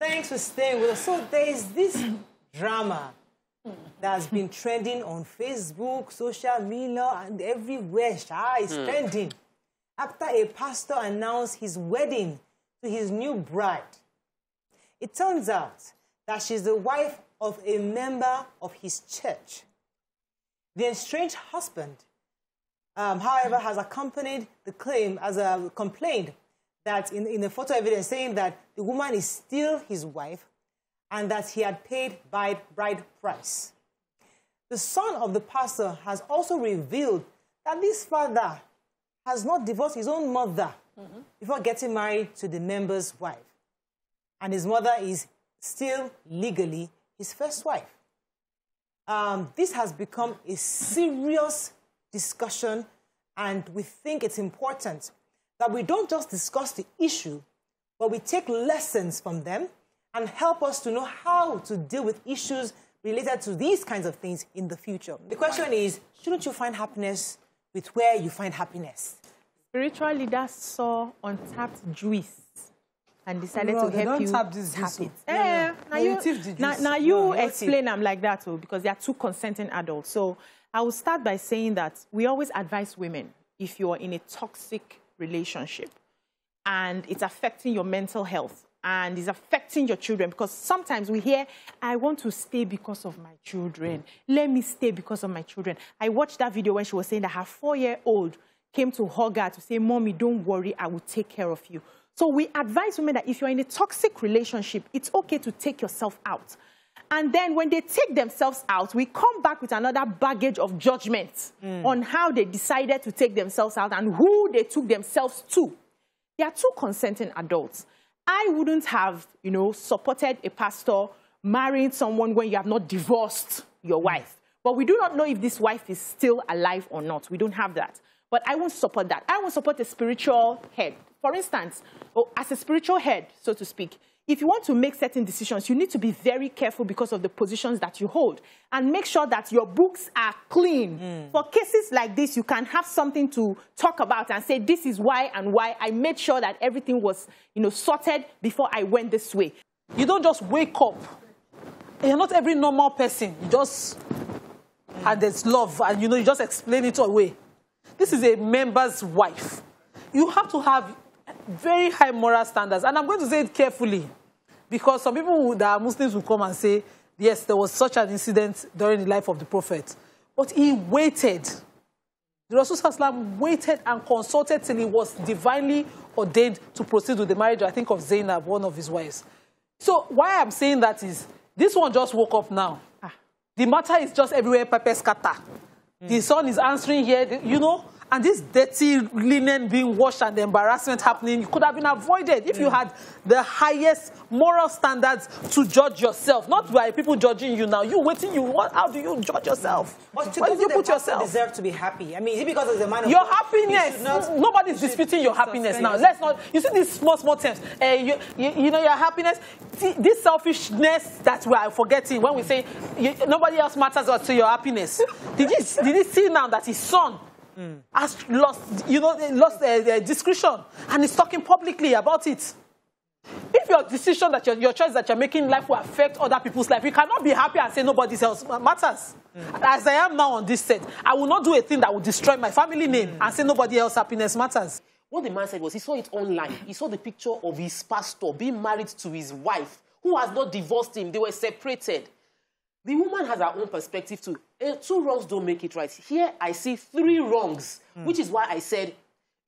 Thanks for staying with us. So there is this drama that's been trending on Facebook, social media, and everywhere. It's trending. After a pastor announced his wedding to his new bride. It turns out that she's the wife of a member of his church. The estranged husband, however, has accompanied the claim as a complaint that in the photo evidence saying that the woman is still his wife and that he had paid bride price. The son of the pastor has also revealed that this father has not divorced his own mother before getting married to the member's wife. And his mother is still legally his first wife. This has become a serious discussion, and we think it's important that we don't just discuss the issue, but we take lessons from them and help us to know how to deal with issues related to these kinds of things in the future. The question is, shouldn't you find happiness with where you find happiness? Spiritual leaders saw untapped juice and decided to help you tap it. Now you explain them like that, because they are two consenting adults. So I will start by saying that we always advise women, if you are in a toxic relationship and it's affecting your mental health and is affecting your children, because sometimes we hear, I want to stay because of my children. Let me stay because of my children. I watched that video when she was saying that her 4-year-old came to hug her to say, Mommy, don't worry, I will take care of you. So we advise women that if you're in a toxic relationship, it's okay to take yourself out. And then when they take themselves out, we come back with another baggage of judgment on how they decided to take themselves out and who they took themselves to. They are two consenting adults. I wouldn't have, supported a pastor marrying someone when you have not divorced your wife. But we do not know if this wife is still alive or not. We don't have that. But I won't support that. I won't support a spiritual head. For instance, as a spiritual head, so to speak, if you want to make certain decisions, you need to be very careful because of the positions that you hold. And make sure that your books are clean. For cases like this, you can have something to talk about and say, this is why and why. I made sure that everything was, sorted before I went this way. You don't just wake up. You're not every normal person. You just, and there's love, and you just explain it away. This is a member's wife. You have to have very high moral standards. And I'm going to say it carefully, because some people that are Muslims will come and say, yes, there was such an incident during the life of the Prophet. But he waited. The Rasul waited and consulted till he was divinely ordained to proceed with the marriage, I think, of Zainab, one of his wives. So why I'm saying that is, this one just woke up now. The matter is just everywhere, pepper scatter. The son is answering here, and this dirty linen being washed and the embarrassment happening, could have been avoided if you had the highest moral standards to judge yourself. Not by people judging you now. You waiting, how do you judge yourself? But why do you put yourself? Deserve to be happy? I mean, is it because of the man of your God? happiness. Nobody's disputing your happiness now. Let's not. You see these small things. Your happiness. This selfishness that we are forgetting when we say nobody else matters to your happiness. Did he see now that his son has lost, discretion, and is talking publicly about it? If your decision, that your choice that you're making in life will affect other people's life, you cannot be happy and say nobody else matters. As I am now on this set, I will not do a thing that will destroy my family name and say nobody else's happiness matters. What the man said was he saw it online. He saw the picture of his pastor being married to his wife, who has not divorced him. They were separated. The woman has her own perspective too. 2 wrongs don't make it right. Here I see 3 wrongs, which is why I said,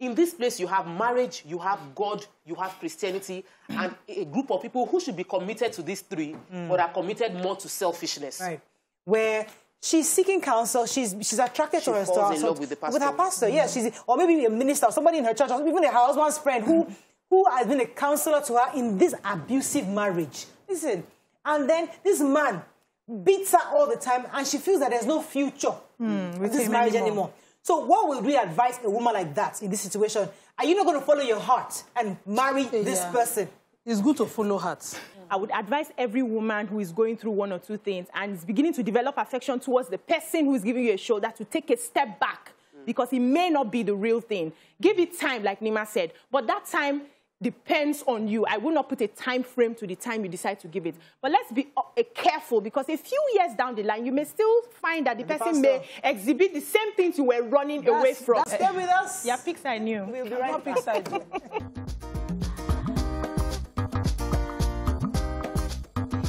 in this place you have marriage, you have God, you have Christianity, and a group of people who should be committed to these 3, but are committed more to selfishness. Right. Where she's seeking counsel, she's attracted to her falls in love with the pastor. With her pastor, yes. Or maybe a minister, or somebody in her church, or even her husband's friend who has been a counselor to her in this abusive marriage. Listen, and then this man beats her all the time, and she feels that there's no future with this marriage anymore. So what would we advise a woman like that in this situation? Are you not going to follow your heart and marry this person? It's good to follow heart. I would advise every woman who is going through 1 or 2 things and is beginning to develop affection towards the person who is giving you a shoulder to take a step back, because it may not be the real thing. Give it time, like Nima said, but that time, depends on you. I will not put a time frame to the time you decide to give it. But let's be careful, because a few years down the line, you may still find that the person may exhibit the same things you were running away from. Stay with us. Yeah, Pixar, I knew. We'll be right back.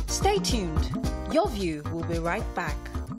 Stay tuned. Your View will be right back.